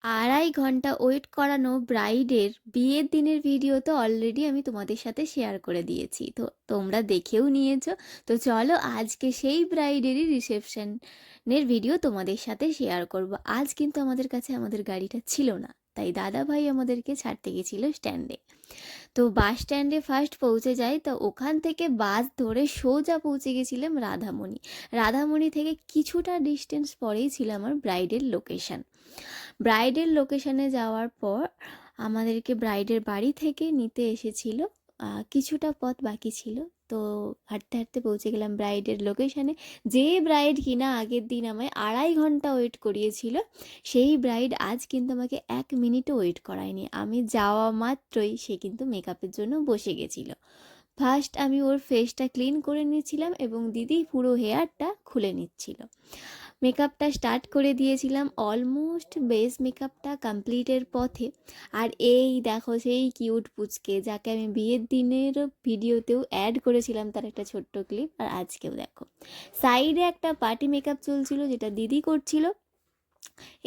2.5 ঘন্টা ওয়েট করানো ব্রাইডের বিয়ের দিনের ভিডিও তো অলরেডি আমি তোমাদের সাথে শেয়ার করে দিয়েছি, তো তোমরা দেখেও নিয়েছো। তো চলো আজকে সেই ব্রাইডেরই রিসেপশনের ভিডিও তোমাদের সাথে শেয়ার করব। আজ কিন্তু আমাদের কাছে আমাদের গাড়িটা ছিল না, তাই দাদা ভাই আমাদেরকে ছাড়তে গেছিল স্ট্যান্ডে। তো বাস স্ট্যান্ডে ফার্স্ট পৌঁছে যাই, তো ওখান থেকে বাস ধরে সোজা পৌঁছে গেছিলাম রাধামণি। রাধামণি থেকে কিছুটা ডিস্টেন্স পরেই ছিল আমার ব্রাইডের লোকেশন। ব্রাইডের লোকেশনে যাওয়ার পর আমাদেরকে ব্রাইডের বাড়ি থেকে নিতে এসেছিল। কিছুটা পথ বাকি ছিল, তো হাঁটতে হাঁটতে পৌঁছে গেলাম ব্রাইডের লোকেশনে। যে ব্রাইড কিনা আগের দিন আমায় 2.5 ঘন্টা ওয়েট করিয়েছিল, সেই ব্রাইড আজ কিন্তু আমাকে 1 মিনিটও ওয়েট করায়নি। আমি যাওয়া মাত্রই সে কিন্তু মেকআপের জন্য বসে গেছিলো। ফার্স্ট আমি ওর ফেসটা ক্লিন করে নিচ্ছিলাম এবং দিদি পুরো হেয়ারটা খুলে নিচ্ছিল। মেকআপটা স্টার্ট করে দিয়েছিলাম, অলমোস্ট বেস মেকআপটা কমপ্লিটের পথে। আর এই দেখো সেই কিউট পুচকে, যাকে আমি বিয়ের দিনের ভিডিওতেও অ্যাড করেছিলাম, তার একটা ছোট্ট ক্লিপ। আর আজকেও দেখো সাইডে একটা পার্টি মেকআপ চলছিল, যেটা দিদি করছিল।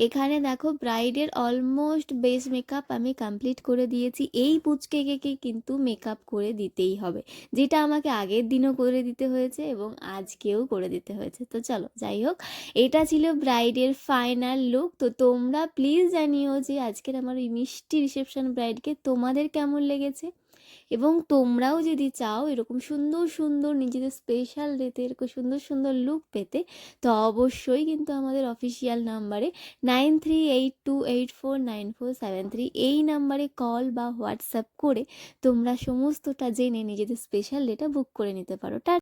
এখানে দেখো ব্রাইডের অলমোস্ট বেস মেকআপ আমি কমপ্লিট করে দিয়েছি। এই পুচকেকে কিন্তু মেকআপ করে দিতেই হবে, যেটা আমাকে আগের দিনও করে দিতে হয়েছে এবং আজকেও করে দিতে হয়েছে। তো চলো যাই হোক, এটা ছিল ব্রাইডের ফাইনাল লুক। তো তোমরা প্লিজ জানিও যে আজকের আমার এই মিষ্টি রিসেপশন ব্রাইডকে তোমাদের কেমন লেগেছে, এবং তোমরাও যদি চাও এরকম সুন্দর সুন্দর নিজেদের স্পেশাল ডেতে এরকম সুন্দর সুন্দর লুক পেতে, তো অবশ্যই কিন্তু আমাদের অফিসিয়াল নাম্বারে 9382849473 এই নাম্বারে কল বা হোয়াটসঅ্যাপ করে তোমরা সমস্তটা জেনে নিজেদের স্পেশাল ডেটা বুক করে নিতে পারো।